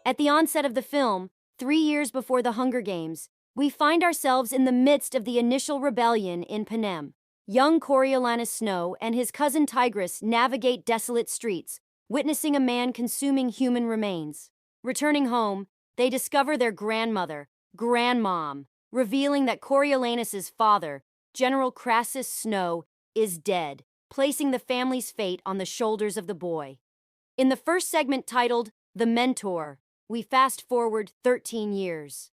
At the onset of the film, 3 years before the Hunger Games, we find ourselves in the midst of the initial rebellion in Panem. Young Coriolanus Snow and his cousin Tigris navigate desolate streets, witnessing a man consuming human remains. Returning home, they discover their grandmother, Grandmom, revealing that Coriolanus's father, General Crassus Snow, is dead, placing the family's fate on the shoulders of the boy. In the first segment titled The Mentor, we fast forward 13 years.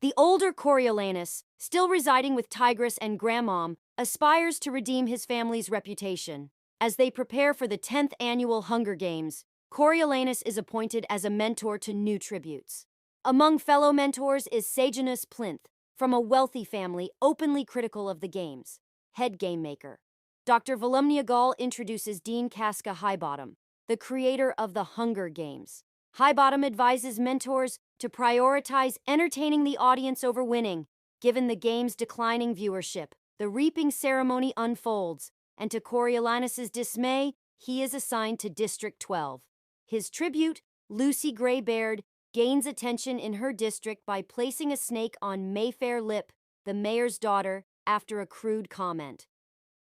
The older Coriolanus, still residing with Tigris and Grandmom, aspires to redeem his family's reputation. As they prepare for the 10th annual Hunger Games, Coriolanus is appointed as a mentor to new tributes. Among fellow mentors is Sejanus Plinth, from a wealthy family openly critical of the games, head game maker. Dr. Volumnia Gall introduces Dean Casca Highbottom, the creator of the Hunger Games. Highbottom advises mentors to prioritize entertaining the audience over winning. Given the game's declining viewership, the reaping ceremony unfolds, and to Coriolanus's dismay, he is assigned to District 12. His tribute, Lucy Greybeard, gains attention in her district by placing a snake on Mayfair Lip, the mayor's daughter, after a crude comment.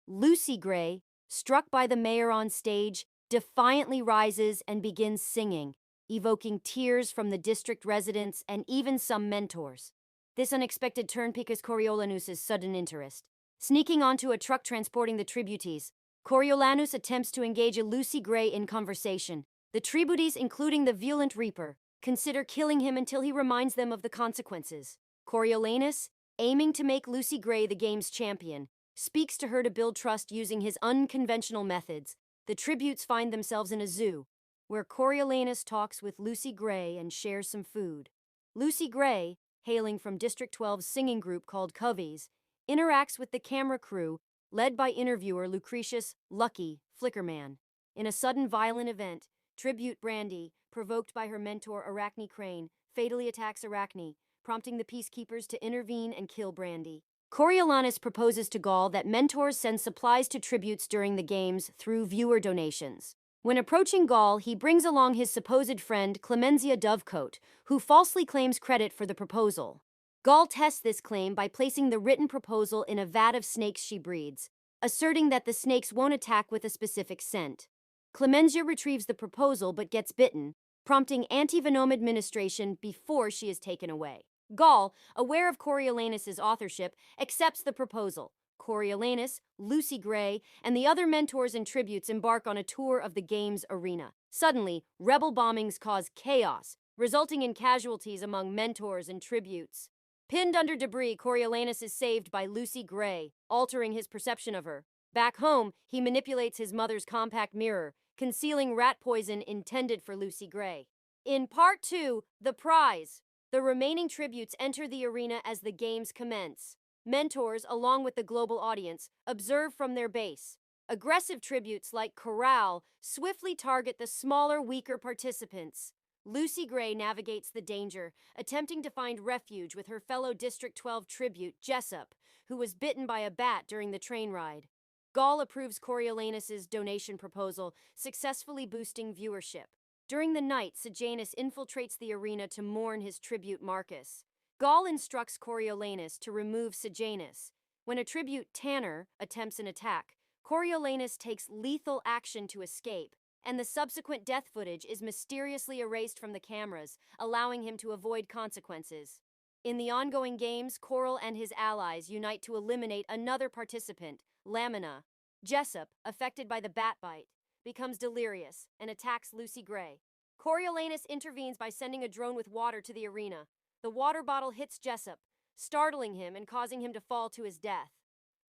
Lucy Gray, struck by the mayor on stage, defiantly rises and begins singing, evoking tears from the district residents and even some mentors. This unexpected turn piques Coriolanus's sudden interest. Sneaking onto a truck transporting the tributees, Coriolanus attempts to engage a Lucy Gray in conversation. The tributees, including the violent Reaper, consider killing him until he reminds them of the consequences. Coriolanus, aiming to make Lucy Gray the game's champion, speaks to her to build trust using his unconventional methods. The tributes find themselves in a zoo, where Coriolanus talks with Lucy Gray and shares some food. Lucy Gray, hailing from District 12's singing group called Coveys, interacts with the camera crew, led by interviewer Lucretius Lucky Flickerman. In a sudden violent event, Tribute Brandy, provoked by her mentor Arachne Crane, fatally attacks Arachne, prompting the peacekeepers to intervene and kill Brandy. Coriolanus proposes to Gall that mentors send supplies to tributes during the games through viewer donations. When approaching Gall, he brings along his supposed friend Clemenzia Dovecote, who falsely claims credit for the proposal. Gall tests this claim by placing the written proposal in a vat of snakes she breeds, asserting that the snakes won't attack with a specific scent. Clemenzia retrieves the proposal but gets bitten, prompting anti-venom administration before she is taken away. Gall, aware of Coriolanus's authorship, accepts the proposal. Coriolanus, Lucy Gray, and the other mentors and tributes embark on a tour of the game's arena. Suddenly, rebel bombings cause chaos, resulting in casualties among mentors and tributes. Pinned under debris, Coriolanus is saved by Lucy Gray, altering his perception of her. Back home, he manipulates his mother's compact mirror, concealing rat poison intended for Lucy Gray. In Part 2, The Prize, the remaining tributes enter the arena as the games commence. Mentors, along with the global audience, observe from their base. Aggressive tributes like Corral swiftly target the smaller, weaker participants. Lucy Gray navigates the danger, attempting to find refuge with her fellow District 12 tribute, Jessup, who was bitten by a bat during the train ride. Gall approves Coriolanus's donation proposal, successfully boosting viewership. During the night, Sejanus infiltrates the arena to mourn his tribute Marcus. Gall instructs Coriolanus to remove Sejanus. When a tribute Tanner attempts an attack, Coriolanus takes lethal action to escape, and the subsequent death footage is mysteriously erased from the cameras, allowing him to avoid consequences. In the ongoing games, Coral and his allies unite to eliminate another participant, Lamina. Jessup, affected by the bat bite, becomes delirious and attacks Lucy Gray. Coriolanus intervenes by sending a drone with water to the arena. The water bottle hits Jessup, startling him and causing him to fall to his death.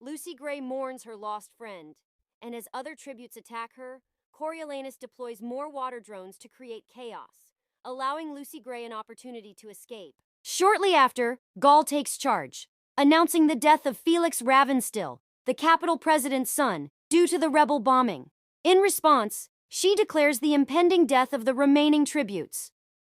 Lucy Gray mourns her lost friend, and as other tributes attack her, Coriolanus deploys more water drones to create chaos, allowing Lucy Gray an opportunity to escape. Shortly after, Gall takes charge, announcing the death of Felix Ravenstill, the Capitol president's son, due to the rebel bombing. In response, she declares the impending death of the remaining tributes.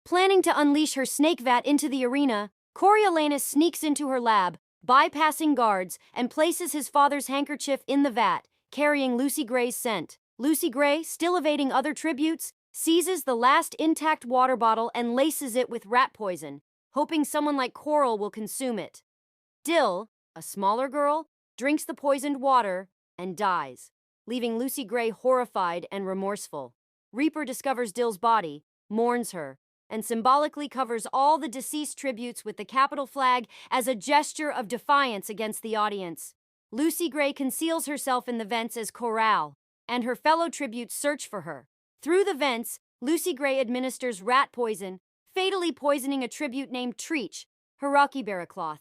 Planning to unleash her snake vat into the arena, Coriolanus sneaks into her lab, bypassing guards, and places his father's handkerchief in the vat, carrying Lucy Gray's scent. Lucy Gray, still evading other tributes, seizes the last intact water bottle and laces it with rat poison, hoping someone like Coral will consume it. Dill, a smaller girl, drinks the poisoned water and dies, leaving Lucy Gray horrified and remorseful. Reaper discovers Dill's body, mourns her, and symbolically covers all the deceased tributes with the capital flag as a gesture of defiance against the audience. Lucy Gray conceals herself in the vents as Coral, and her fellow tributes search for her. Through the vents, Lucy Gray administers rat poison, fatally poisoning a tribute named Treach, Hiraki Barracloth.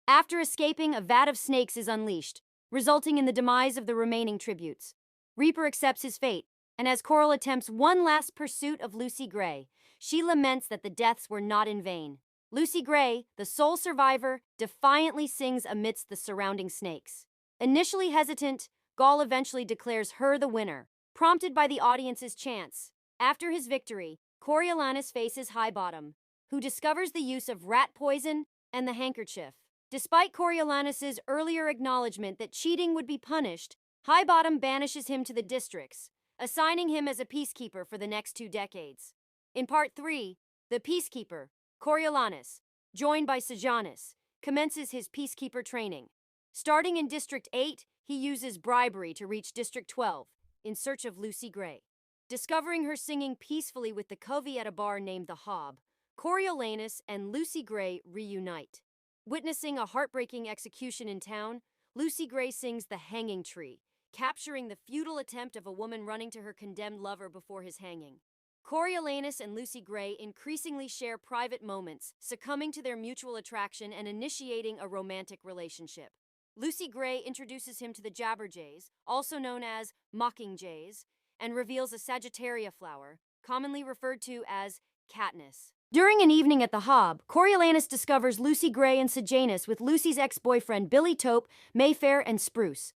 After escaping, a vat of snakes is unleashed, resulting in the demise of the remaining tributes. Reaper accepts his fate, and as Coral attempts one last pursuit of Lucy Gray, she laments that the deaths were not in vain. Lucy Gray, the sole survivor, defiantly sings amidst the surrounding snakes. Initially hesitant, Gaul eventually declares her the winner, prompted by the audience's chants. After his victory, Coriolanus faces Highbottom, who discovers the use of rat poison and the handkerchief. Despite Coriolanus's earlier acknowledgement that cheating would be punished, Highbottom banishes him to the districts, assigning him as a peacekeeper for the next 2 decades. In Part 3, the peacekeeper, Coriolanus, joined by Sejanus, commences his peacekeeper training. Starting in District 8, he uses bribery to reach District 12, in search of Lucy Gray. Discovering her singing peacefully with the covey at a bar named the Hob, Coriolanus and Lucy Gray reunite. Witnessing a heartbreaking execution in town, Lucy Gray sings The Hanging Tree, capturing the futile attempt of a woman running to her condemned lover before his hanging. Coriolanus and Lucy Gray increasingly share private moments, succumbing to their mutual attraction and initiating a romantic relationship. Lucy Gray introduces him to the jabberjays, also known as mockingjays, and reveals a Sagittaria flower, commonly referred to as Katniss. During an evening at the Hob, Coriolanus discovers Lucy Gray and Sejanus with Lucy's ex-boyfriend Billy Taupe, Mayfair, and Spruce.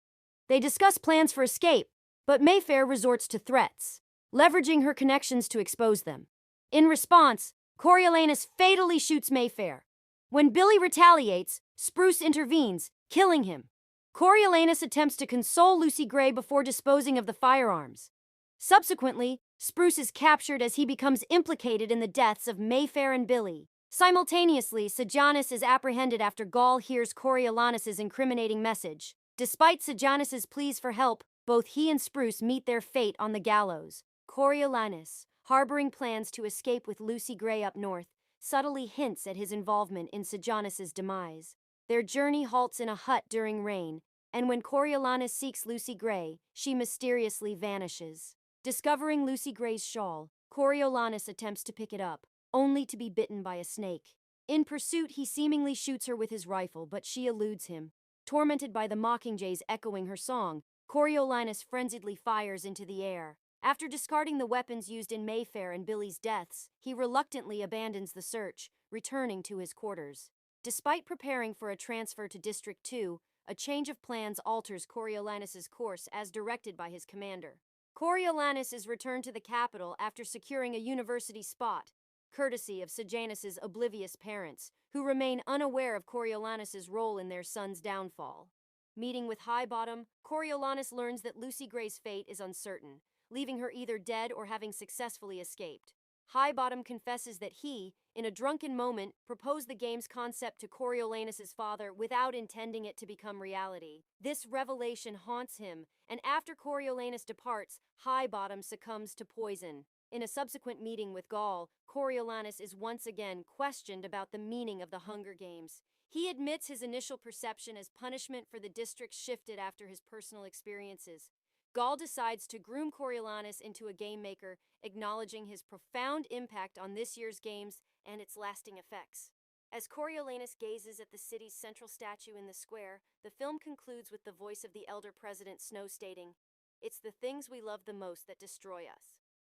They discuss plans for escape, but Mayfair resorts to threats, leveraging her connections to expose them. In response, Coriolanus fatally shoots Mayfair. When Billy retaliates, Spruce intervenes, killing him. Coriolanus attempts to console Lucy Gray before disposing of the firearms. Subsequently, Spruce is captured as he becomes implicated in the deaths of Mayfair and Billy. Simultaneously, Sejanus is apprehended after Gaul hears Coriolanus's incriminating message. Despite Sejanus's pleas for help, both he and Spruce meet their fate on the gallows. Coriolanus, harboring plans to escape with Lucy Gray up north, subtly hints at his involvement in Sejanus's demise. Their journey halts in a hut during rain, and when Coriolanus seeks Lucy Gray, she mysteriously vanishes. Discovering Lucy Gray's shawl, Coriolanus attempts to pick it up, only to be bitten by a snake. In pursuit, he seemingly shoots her with his rifle, but she eludes him. Tormented by the mockingjays echoing her song, Coriolanus frenziedly fires into the air. After discarding the weapons used in Mayfair and Billy's deaths, he reluctantly abandons the search, returning to his quarters. Despite preparing for a transfer to District 2, a change of plans alters Coriolanus's course as directed by his commander. Coriolanus is returned to the capital after securing a university spot, courtesy of Sejanus's oblivious parents, who remain unaware of Coriolanus's role in their son's downfall. Meeting with Highbottom, Coriolanus learns that Lucy Gray's fate is uncertain, leaving her either dead or having successfully escaped. Highbottom confesses that he, in a drunken moment, proposed the game's concept to Coriolanus's father without intending it to become reality. This revelation haunts him, and after Coriolanus departs, Highbottom succumbs to poison. In a subsequent meeting with Gaul, Coriolanus is once again questioned about the meaning of the Hunger Games. He admits his initial perception as punishment for the districts shifted after his personal experiences. Gaul decides to groom Coriolanus into a game maker, acknowledging his profound impact on this year's games and its lasting effects. As Coriolanus gazes at the city's central statue in the square, the film concludes with the voice of the elder President Snow stating, "It's the things we love the most that destroy us."